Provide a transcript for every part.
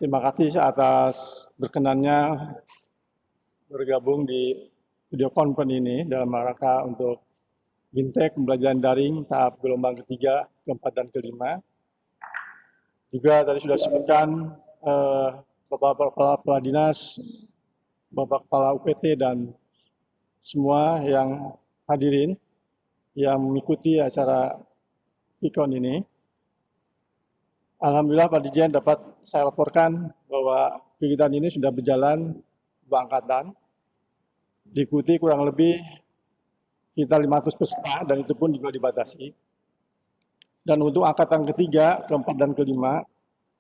Terima kasih atas berkenannya bergabung di video conference ini dalam rangka untuk BIMTEK pembelajaran daring tahap gelombang ketiga, keempat, dan kelima. Juga tadi sudah disebutkan Bapak Kepala Dinas, Bapak Kepala UPT, dan semua yang hadirin yang mengikuti acara VCon ini. Alhamdulillah Pak Dirjen dapat saya laporkan bahwa kegiatan ini sudah berjalan berangkatan, diikuti kurang lebih kita 500 peserta dan itu pun juga dibatasi. Dan untuk angkatan ketiga, keempat, dan kelima,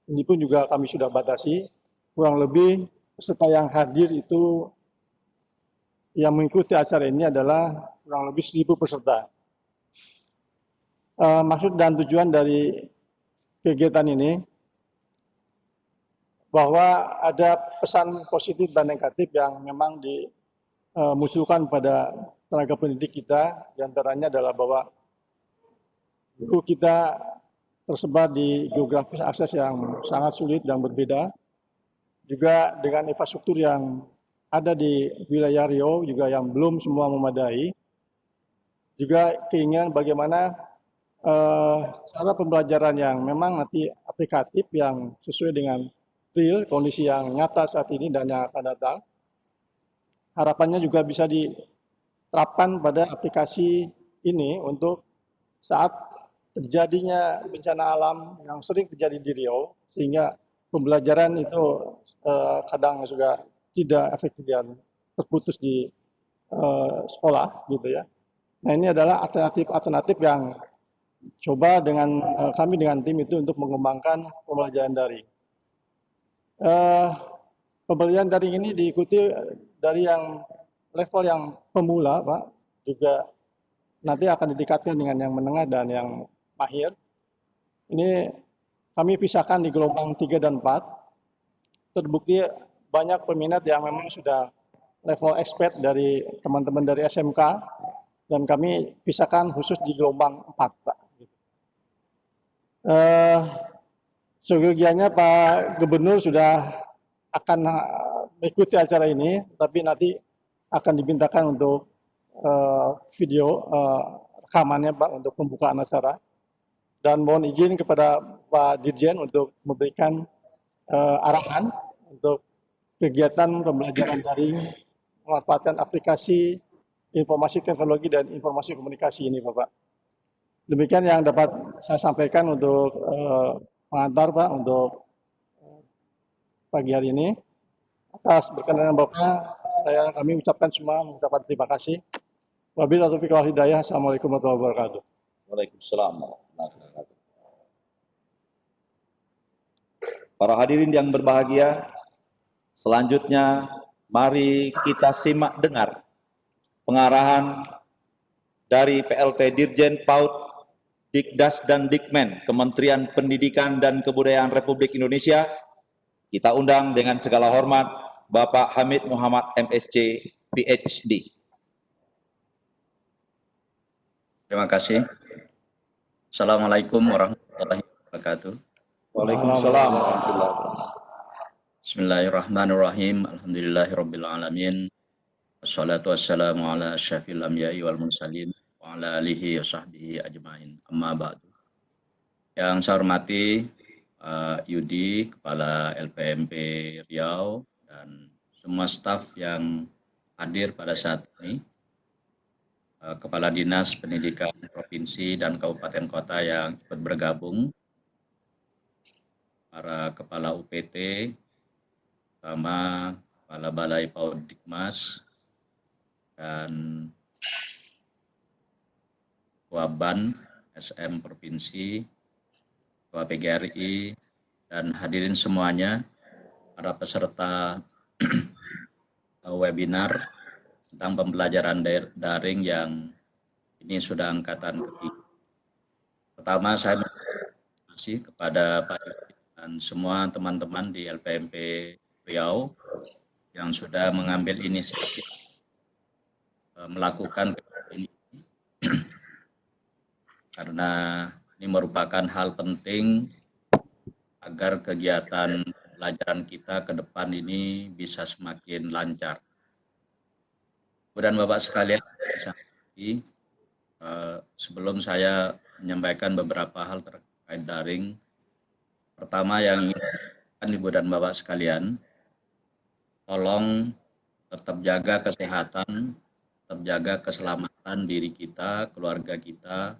ini pun juga kami sudah batasi, kurang lebih peserta yang hadir itu yang mengikuti acara ini adalah kurang lebih 1.000 peserta. Maksud dan tujuan dari kegiatan ini bahwa ada pesan positif dan negatif yang memang dimunculkan pada tenaga pendidik kita, diantaranya adalah bahwa guru kita tersebar di geografis akses yang sangat sulit dan berbeda, juga dengan infrastruktur yang ada di wilayah Riau juga yang belum semua memadai, juga keinginan bagaimana cara pembelajaran yang memang nanti aplikatif yang sesuai dengan real, kondisi yang nyata saat ini dan yang akan datang. Harapannya juga bisa diterapkan pada aplikasi ini untuk saat terjadinya bencana alam yang sering terjadi di Riau, sehingga pembelajaran itu kadang juga tidak efektif dan terputus di sekolah, gitu ya. Nah, ini adalah alternatif yang coba dengan kami dengan tim itu untuk mengembangkan pembelajaran daring. Pembelajaran daring ini diikuti dari yang level yang pemula, Pak, juga nanti akan ditingkatkan dengan yang menengah dan yang mahir. Ini kami pisahkan di gelombang 3 dan 4. Terbukti banyak peminat yang memang sudah level expert dari teman-teman dari SMK, dan kami pisahkan khusus di gelombang 4, Pak. Seyogianya Pak Gubernur sudah akan mengikuti acara ini, tapi nanti akan dimintakan untuk video rekamannya Pak untuk pembukaan acara. Dan mohon izin kepada Pak Dirjen untuk memberikan arahan untuk kegiatan pembelajaran daring memanfaatkan aplikasi informasi teknologi dan informasi komunikasi ini, Bapak. Demikian yang dapat saya sampaikan untuk pengantar, Pak, untuk pagi hari ini. Atas berkenan Bapak, kami ucapkan semua mengucapkan terima kasih. Wabillahi taufiq wal hidayah. Assalamualaikum warahmatullahi wabarakatuh. Waalaikumsalam warahmatullahi wabarakatuh. Para hadirin yang berbahagia, selanjutnya mari kita simak dengar pengarahan dari PLT Dirjen PAUD, Dikdas dan Dikmen, Kementerian Pendidikan dan Kebudayaan Republik Indonesia. Kita undang dengan segala hormat Bapak Hamid Muhammad MSc, PhD. Terima kasih. Assalamualaikum warahmatullahi wabarakatuh. Waalaikumsalam warahmatullahi wabarakatuh. Bismillahirrahmanirrahim. Alhamdulillahirabbil alamin. Wassalatu wassalamu ala asyrafil anbiya'i wal mursalin wa ala alihi wa sahbihi ajmain. Amma ba'du. Yang saya hormati Yudi, Kepala LPMP Riau, dan semua staf yang hadir pada saat ini, Kepala Dinas Pendidikan Provinsi dan Kabupaten Kota yang ikut bergabung, para Kepala UPT, sama Kepala Balai PAUD Dikmas, dan Ketua BAN SM Provinsi, Ketua PGRI, dan hadirin semuanya, para peserta webinar tentang pembelajaran daring yang ini sudah angkatan ketiga. Pertama, saya terima kasih kepada Pak dan semua teman-teman di LPMP Riau yang sudah mengambil inisiatif melakukan ini karena ini merupakan hal penting agar kegiatan pembelajaran kita ke depan ini bisa semakin lancar. Ibu dan Bapak sekalian, sebelum saya menyampaikan beberapa hal terkait daring, pertama yang ingin Ibu dan Bapak sekalian, tolong tetap jaga kesehatan, tetap jaga keselamatan diri kita, keluarga kita,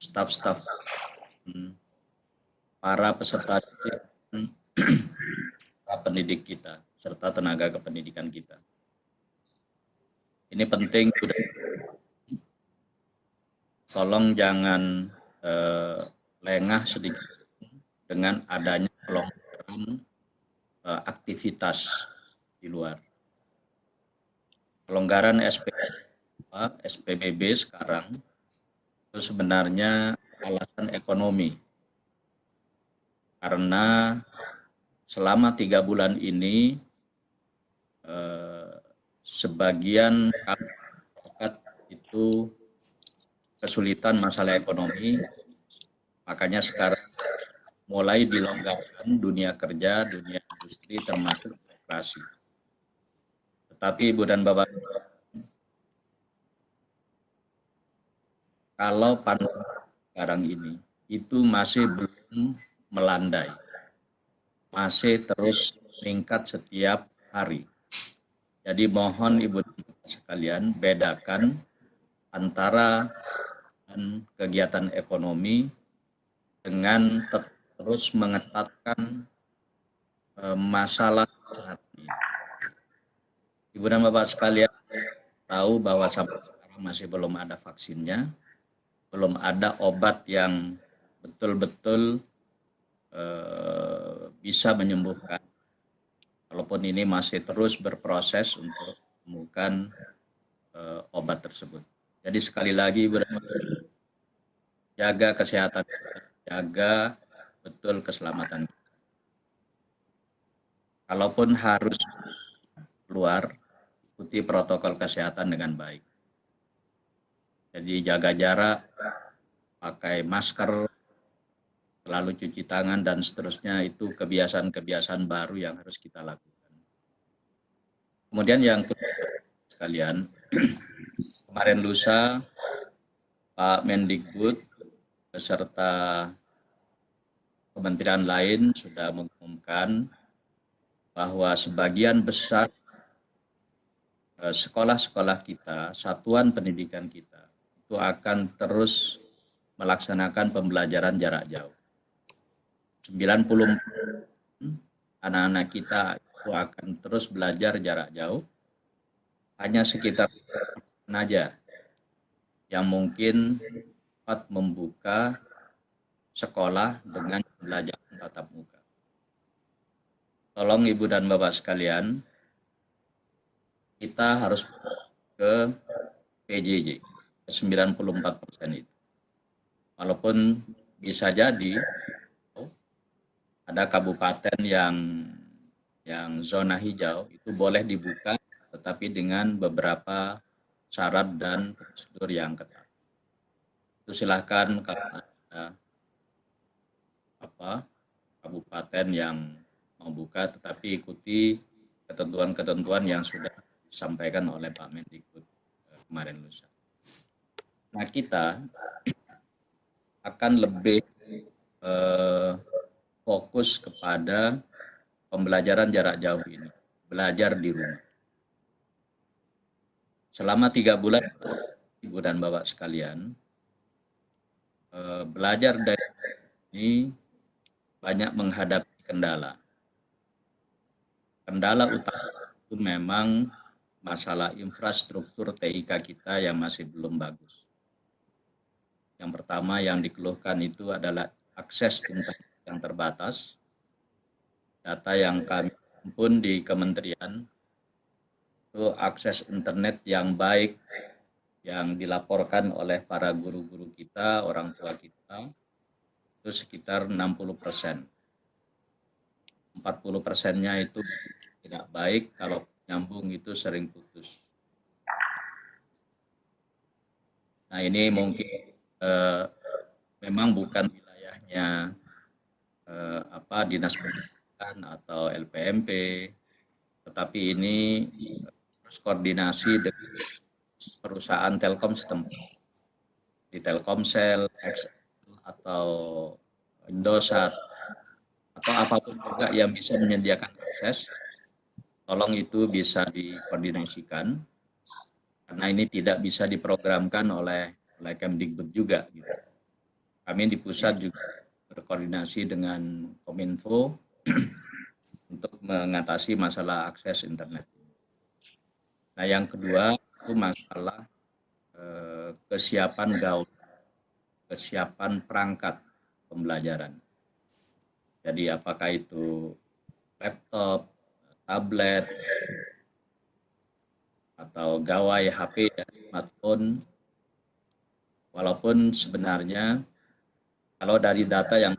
staf-staf, para peserta didik, para pendidik kita, serta tenaga kependidikan kita. Ini penting, tolong jangan lengah sedikit dengan adanya pelonggaran aktivitas di luar. Pelonggaran SPBB sekarang itu sebenarnya alasan ekonomi. Karena selama 3 bulan ini sebagian masyarakat itu kesulitan masalah ekonomi, makanya sekarang mulai dilonggarkan dunia kerja, dunia industri, termasuk operasi. Tetapi Ibu dan Bapak, kalau pandemi sekarang ini itu masih belum melandai, masih terus meningkat setiap hari. Jadi mohon Ibu dan Bapak sekalian bedakan antara kegiatan ekonomi dengan terus mengetatkan masalah kesehatan. Ibu dan Bapak sekalian tahu bahwa sampai sekarang masih belum ada vaksinnya, belum ada obat yang betul-betul bisa menyembuhkan. Walaupun ini masih terus berproses untuk menemukan obat tersebut. Jadi sekali lagi jaga kesehatan, jaga betul keselamatan. Kalaupun harus keluar, ikuti protokol kesehatan dengan baik. Jadi jaga jarak, pakai masker, selalu cuci tangan, dan seterusnya. Itu kebiasaan-kebiasaan baru yang harus kita lakukan. Kemudian yang kedua sekalian, kemarin lusa Pak Mendikbud beserta kementerian lain sudah mengumumkan bahwa sebagian besar sekolah-sekolah kita, satuan pendidikan kita, itu akan terus melaksanakan pembelajaran jarak jauh. 90 anak-anak kita itu akan terus belajar jarak jauh. Hanya sekitar saja yang mungkin dapat membuka sekolah dengan belajar tatap muka. Tolong Ibu dan Bapak sekalian, kita harus ke PJJ, ke 94% itu. Walaupun bisa jadi ada kabupaten yang zona hijau itu boleh dibuka, tetapi dengan beberapa syarat dan prosedur yang ketat. Itu silakan kalau ada kabupaten yang mau buka, tetapi ikuti ketentuan-ketentuan yang sudah disampaikan oleh Pak Mendikbud kemarin lusa. Nah, kita akan lebih fokus kepada pembelajaran jarak jauh ini, belajar di rumah. Selama 3 bulan, Ibu dan Bapak sekalian, belajar dari ini banyak menghadapi kendala. Kendala utama itu memang masalah infrastruktur TIK kita yang masih belum bagus. Yang pertama yang dikeluhkan itu adalah akses internet yang terbatas. Data yang kami himpun di kementerian itu akses internet yang baik yang dilaporkan oleh para guru-guru kita, orang tua kita, itu sekitar 60%. 40%-nya itu tidak baik, kalau nyambung itu sering putus. Nah, ini mungkin memang bukan wilayahnya dinas pendidikan atau LPMP, tetapi ini harus koordinasi dengan perusahaan Telkom setempat, di Telkomsel, XL, atau Indosat, atau apapun juga yang bisa menyediakan akses, tolong itu bisa dikoordinasikan, karena ini tidak bisa diprogramkan oleh Kemdikbud juga. Gitu. Kami di pusat juga berkoordinasi dengan Kominfo untuk mengatasi masalah akses internet. Nah, yang kedua itu masalah kesiapan gaul, kesiapan perangkat pembelajaran. Jadi apakah itu laptop, tablet, atau gawai HP dan smartphone, walaupun sebenarnya kalau dari data yang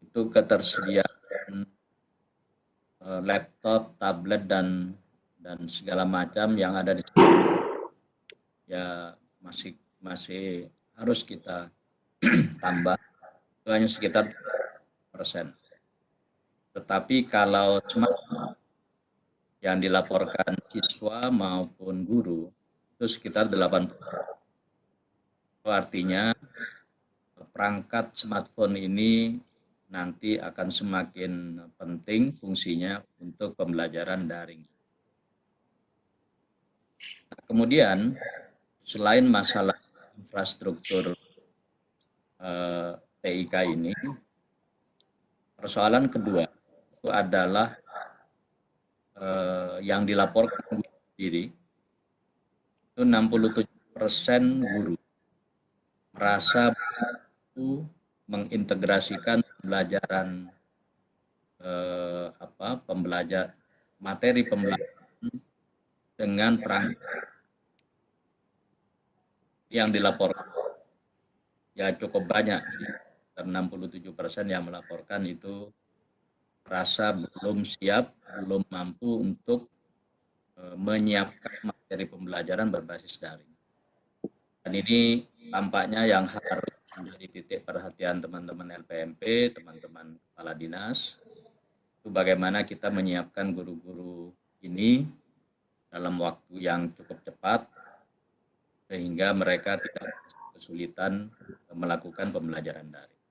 itu ketersediaan laptop, tablet, dan segala macam yang ada di ya masih harus kita tambah, itu hanya sekitar 1%. Tetapi kalau yang dilaporkan siswa maupun guru itu sekitar 80%. Itu artinya perangkat smartphone ini nanti akan semakin penting fungsinya untuk pembelajaran daring. Nah, kemudian selain masalah infrastruktur TIK ini, persoalan kedua itu adalah yang dilaporkan guru sendiri, itu 67% guru merasa mampu mengintegrasikan pembelajaran materi pembelajaran dengan perangkat yang dilaporkan. Ya cukup banyak sih, 67% yang melaporkan itu merasa belum siap, belum mampu untuk menyiapkan materi pembelajaran berbasis daring. Dan ini tampaknya yang harus menjadi titik perhatian teman-teman LPMP, teman-teman kepala dinas, itu bagaimana kita menyiapkan guru-guru ini dalam waktu yang cukup cepat, sehingga mereka tidak kesulitan melakukan pembelajaran daring.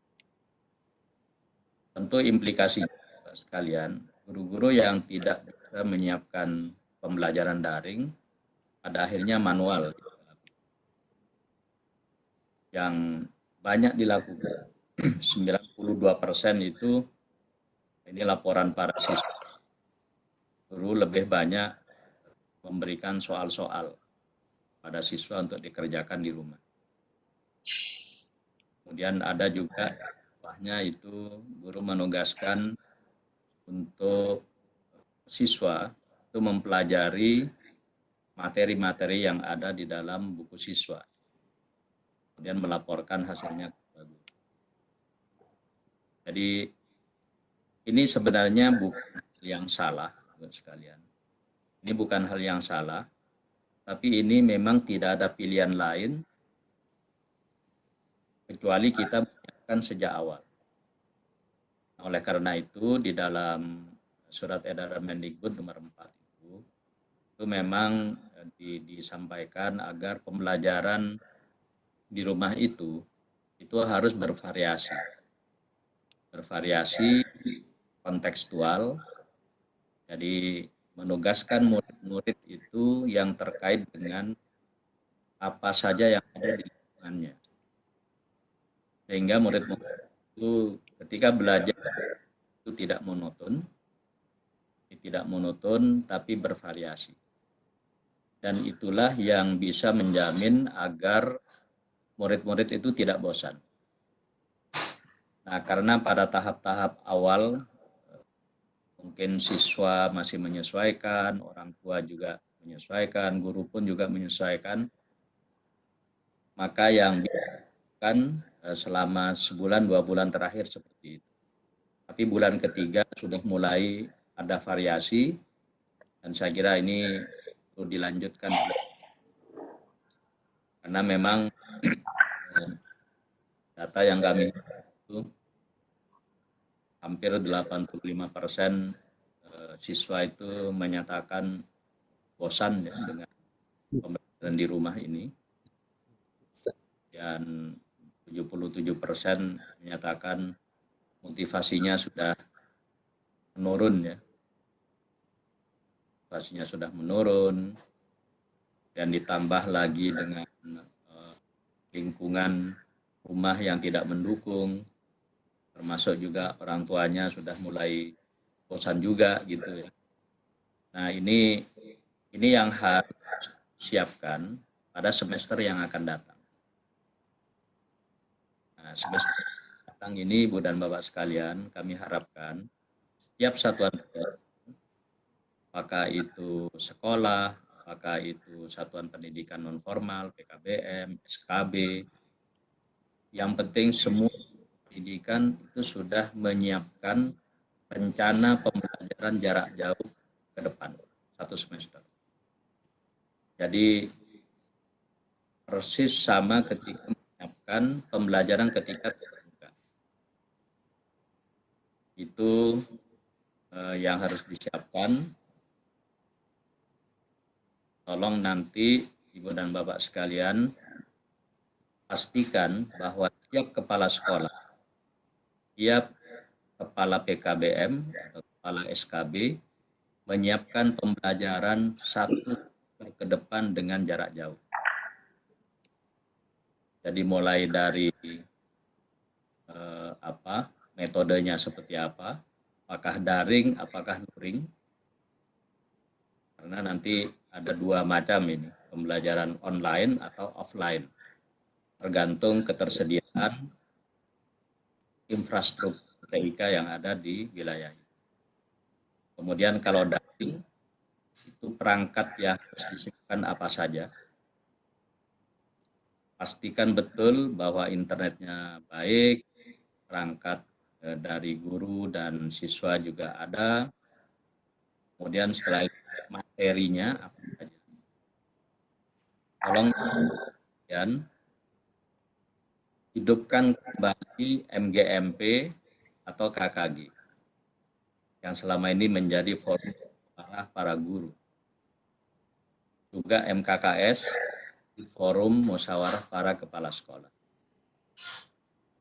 Tentu implikasinya sekalian, guru-guru yang tidak bisa menyiapkan pembelajaran daring, pada akhirnya manual. Yang banyak dilakukan, 92% itu, ini laporan para siswa, guru lebih banyak memberikan soal-soal pada siswa untuk dikerjakan di rumah. Kemudian ada juga itu guru menugaskan untuk siswa itu mempelajari materi-materi yang ada di dalam buku siswa, kemudian melaporkan hasilnya kepada guru. Jadi ini sebenarnya bukan hal yang salah, sekalian. Ini bukan hal yang salah, tapi ini memang tidak ada pilihan lain kecuali kita menyiapkan sejak awal. Oleh karena itu, di dalam surat edaran Mendikbud nomor 4 itu memang disampaikan agar pembelajaran di rumah itu harus bervariasi kontekstual. Jadi menugaskan murid-murid itu yang terkait dengan apa saja yang ada di lingkungannya, sehingga murid-murid itu ketika belajar itu tidak monoton tapi bervariasi. Dan itulah yang bisa menjamin agar murid-murid itu tidak bosan. Nah, karena pada tahap-tahap awal mungkin siswa masih menyesuaikan, orang tua juga menyesuaikan, guru pun juga menyesuaikan, maka yang dilakukan selama sebulan 2 bulan terakhir seperti itu. Tapi bulan ketiga sudah mulai ada variasi, dan saya kira ini perlu dilanjutkan karena memang data yang kami itu hampir 85% siswa itu menyatakan bosan ya dengan pembelajaran di rumah ini, dan 77% menyatakan motivasinya sudah menurun ya. Motivasinya sudah menurun, dan ditambah lagi dengan lingkungan rumah yang tidak mendukung, termasuk juga orang tuanya sudah mulai bosan juga gitu ya. Nah ini yang harus disiapkan pada semester yang akan datang. Nah, semester datang ini Ibu dan Bapak sekalian, kami harapkan setiap satuan pendidikan, apakah itu sekolah, apakah itu satuan pendidikan non formal, PKBM, SKB, yang penting semua pendidikan itu sudah menyiapkan rencana pembelajaran jarak jauh ke depan satu semester. Jadi persis sama ketika menyiapkan pembelajaran ketika tatap muka. Itu yang harus disiapkan. Tolong nanti Ibu dan Bapak sekalian pastikan bahwa tiap kepala sekolah, tiap kepala PKBM atau kepala SKB menyiapkan pembelajaran satu ke depan dengan jarak jauh. Jadi mulai dari metodenya seperti apa, apakah daring, apakah luring, karena nanti ada dua macam ini, pembelajaran online atau offline, tergantung ketersediaan infrastruktur TIK yang ada di wilayah. Kemudian kalau daring, itu perangkat yang harus disiapkan apa saja. Pastikan betul bahwa internetnya baik, perangkat dari guru dan siswa juga ada. Kemudian setelah itu materinya apa saja. Tolong kemudian hidupkan kembali MGMP atau KKG yang selama ini menjadi forum para guru. Juga MKKS, di forum musyawarah para kepala sekolah.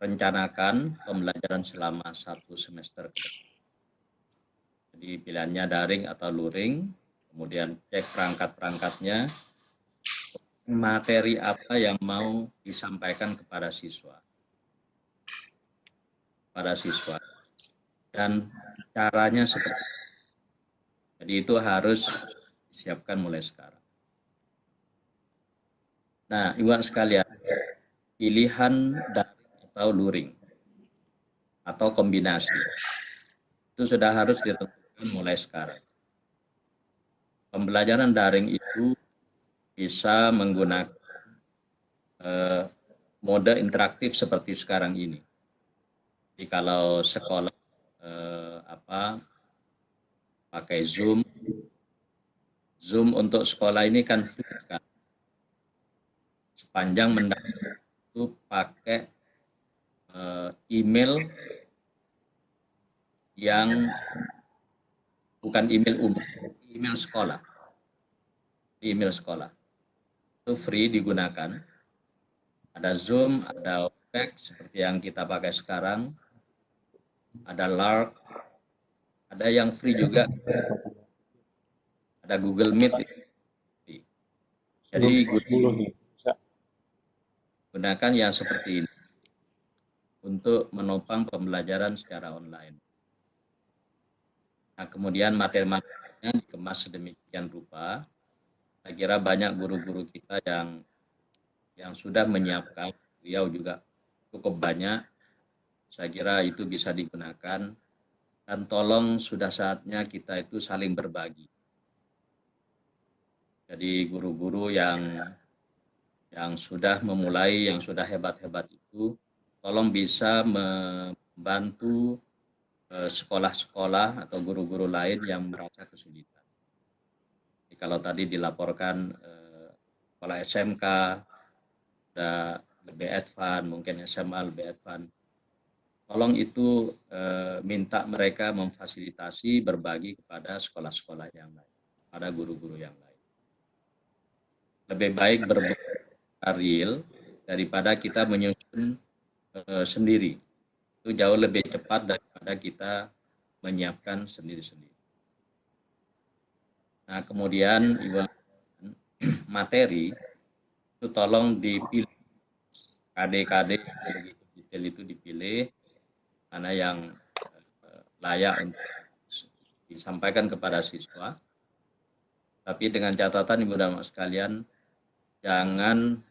Rencanakan pembelajaran selama satu semester. Jadi pilihannya daring atau luring, kemudian cek perangkat-perangkatnya, materi apa yang mau disampaikan kepada siswa, dan caranya seperti apa. Jadi itu harus disiapkan mulai sekarang. Nah, Ibu sekalian, pilihan daring atau luring atau kombinasi itu sudah harus ditentukan mulai sekarang. Pembelajaran daring itu bisa menggunakan mode interaktif seperti sekarang ini. Jadi kalau sekolah pakai Zoom untuk sekolah ini kan free kan. Sepanjang mendaftar itu pakai email yang bukan email umum, email sekolah. Email sekolah itu free digunakan. Ada Zoom, ada Webex seperti yang kita pakai sekarang, ada Lark, ada yang free juga, ada Google Meet. Jadi gunakan yang seperti ini untuk menopang pembelajaran secara online. Nah, kemudian materi-materinya dikemas sedemikian rupa. Saya kira banyak guru-guru kita yang sudah menyiapkan, beliau juga cukup banyak. Saya kira itu bisa digunakan, dan tolong sudah saatnya kita itu saling berbagi. Jadi guru-guru yang sudah memulai, yang sudah hebat-hebat itu, tolong bisa membantu sekolah-sekolah atau guru-guru lain yang merasa kesulitan. Jadi kalau tadi dilaporkan sekolah SMK sudah lebih advance, mungkin SMA lebih advance, tolong itu minta mereka memfasilitasi berbagi kepada sekolah-sekolah yang lain, pada guru-guru yang lain. Lebih baik berbagi real daripada kita menyusun sendiri. Itu jauh lebih cepat daripada kita menyiapkan sendiri-sendiri. Nah, kemudian materi itu tolong dipilih, KD-KD yang begitu detail itu dipilih, mana yang layak untuk disampaikan kepada siswa. Tapi dengan catatan Ibu dan Bapak sekalian, jangan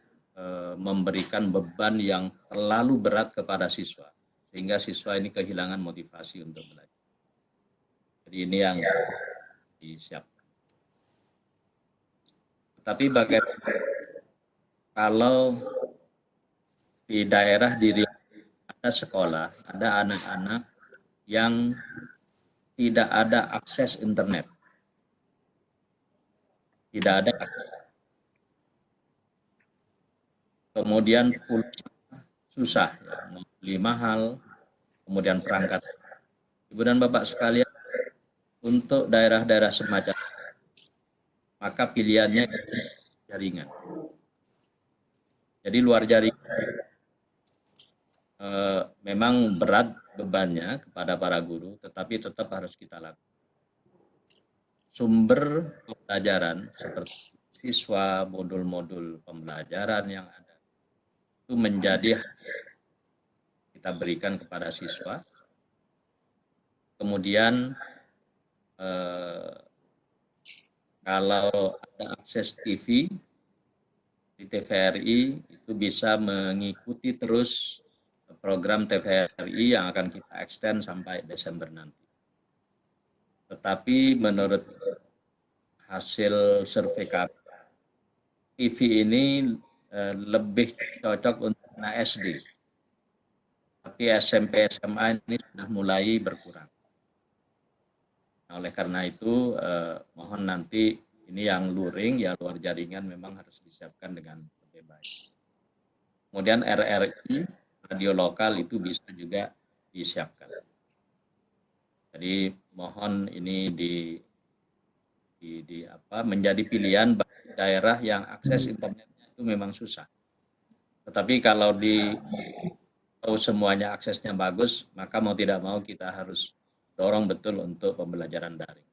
memberikan beban yang terlalu berat kepada siswa, sehingga siswa ini kehilangan motivasi untuk belajar. Jadi ini yang disiapkan. Tapi bagaimana kalau di daerah diri ada sekolah, ada anak-anak yang tidak ada akses internet, tidak ada, kemudian pulsa susah, ya, beli mahal, kemudian perangkat. Ibu dan Bapak sekalian, untuk daerah-daerah semacam maka pilihannya jaringan. Jadi luar jaringan memang berat bebannya kepada para guru, tetapi tetap harus kita lakukan. Sumber pembelajaran seperti siswa, modul-modul pembelajaran yang ada itu menjadi kita berikan kepada siswa. Kemudian kalau ada akses TV di TVRI itu bisa mengikuti terus program TVRI yang akan kita extend sampai Desember nanti. Tetapi menurut hasil survei kami, TV ini lebih cocok untuk anak SD. Tapi SMP SMA ini sudah mulai berkurang. Nah, oleh karena itu mohon nanti ini yang luring, ya luar jaringan memang harus disiapkan dengan lebih baik. Kemudian RRI, radio lokal itu bisa juga disiapkan. Jadi mohon ini menjadi pilihan bagi daerah yang akses internetnya itu memang susah. Tetapi kalau tahu semuanya aksesnya bagus, maka mau tidak mau kita harus dorong betul untuk pembelajaran daring.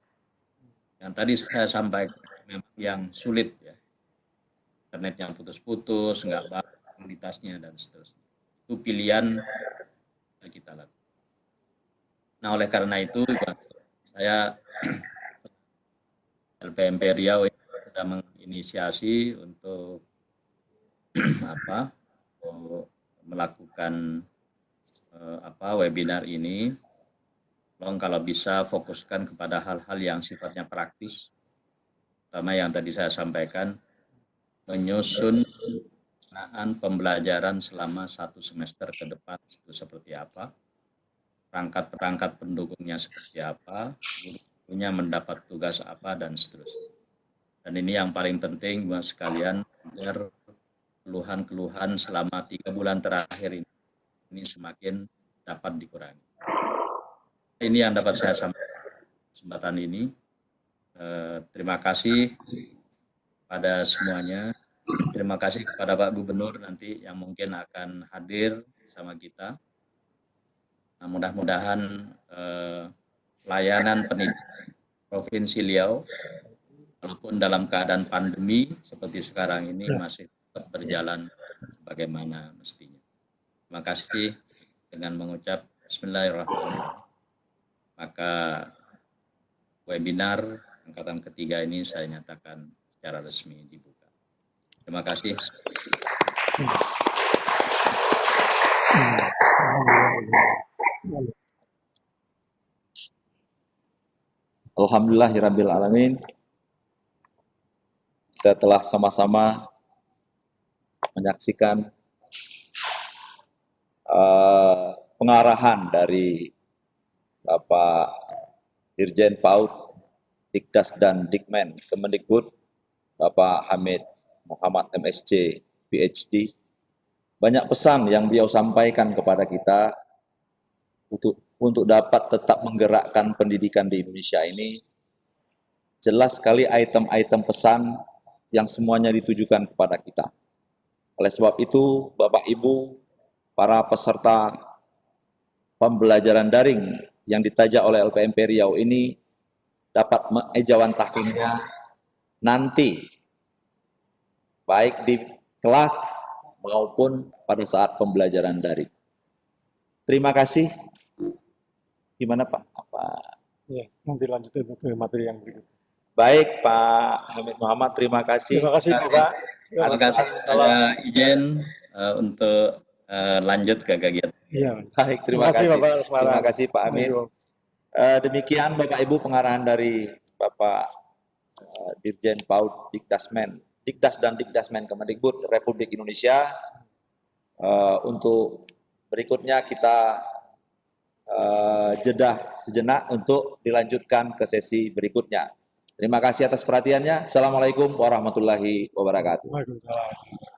Yang tadi saya sampaikan memang yang sulit ya, internet yang putus-putus, nggak bagus kualitasnya dan seterusnya. Itu pilihan kita lakukan. Nah, oleh karena itu saya LPMP Riau sudah menginisiasi untuk melakukan webinar ini. Tolong kalau bisa fokuskan kepada hal-hal yang sifatnya praktis, terutama yang tadi saya sampaikan, menyusun pembelajaran selama 1 semester ke depan itu seperti apa, perangkat-perangkat pendukungnya seperti apa, gurunya mendapat tugas apa, dan seterusnya. Dan ini yang paling penting buat sekalian, agar keluhan-keluhan selama 3 bulan terakhir ini semakin dapat dikurangi. Ini yang dapat saya sampaikan kesempatan ini. Terima kasih pada semuanya. Terima kasih kepada Pak Gubernur nanti yang mungkin akan hadir sama kita. Nah, mudah-mudahan layanan pendidikan Provinsi Riau, walaupun dalam keadaan pandemi seperti sekarang ini, masih tetap berjalan sebagaimana mestinya. Terima kasih. Dengan mengucap Bismillahirrahmanirrahim, maka webinar angkatan ketiga ini saya nyatakan secara resmi dibuka. Terima kasih. Alhamdulillahirabbil alamin. Kita telah sama-sama menyaksikan pengarahan dari Bapak Dirjen PAUD, Dikdas dan Dikmen Kemendikbud, Bapak Hamid Muhammad MSc, PhD. Banyak pesan yang beliau sampaikan kepada kita untuk dapat tetap menggerakkan pendidikan di Indonesia ini, jelas sekali item-item pesan yang semuanya ditujukan kepada kita. Oleh sebab itu, Bapak Ibu, para peserta pembelajaran daring yang ditajak oleh LPMP Riau ini dapat mengejawantahkannya nanti, baik di kelas maupun pada saat pembelajaran daring. Terima kasih. Gimana Pak? Ya, nanti lanjutin ke materi yang berikut. Baik Pak Hamid Muhammad, terima kasih. Terima kasih Bapak. Terima kasih. Ada izin untuk lanjut ke kegiatan. Iya. Baik, terima kasih. Bapak Asmara. Terima kasih Pak Hamid. Ayo. Demikian Bapak Ibu pengarahan dari Bapak Dirjen PAUD Dikdas dan Dikdasmen Kemendikbud Republik Indonesia. Untuk berikutnya kita jeda sejenak untuk dilanjutkan ke sesi berikutnya. Terima kasih atas perhatiannya. Assalamualaikum warahmatullahi wabarakatuh. Waalaikumsalam.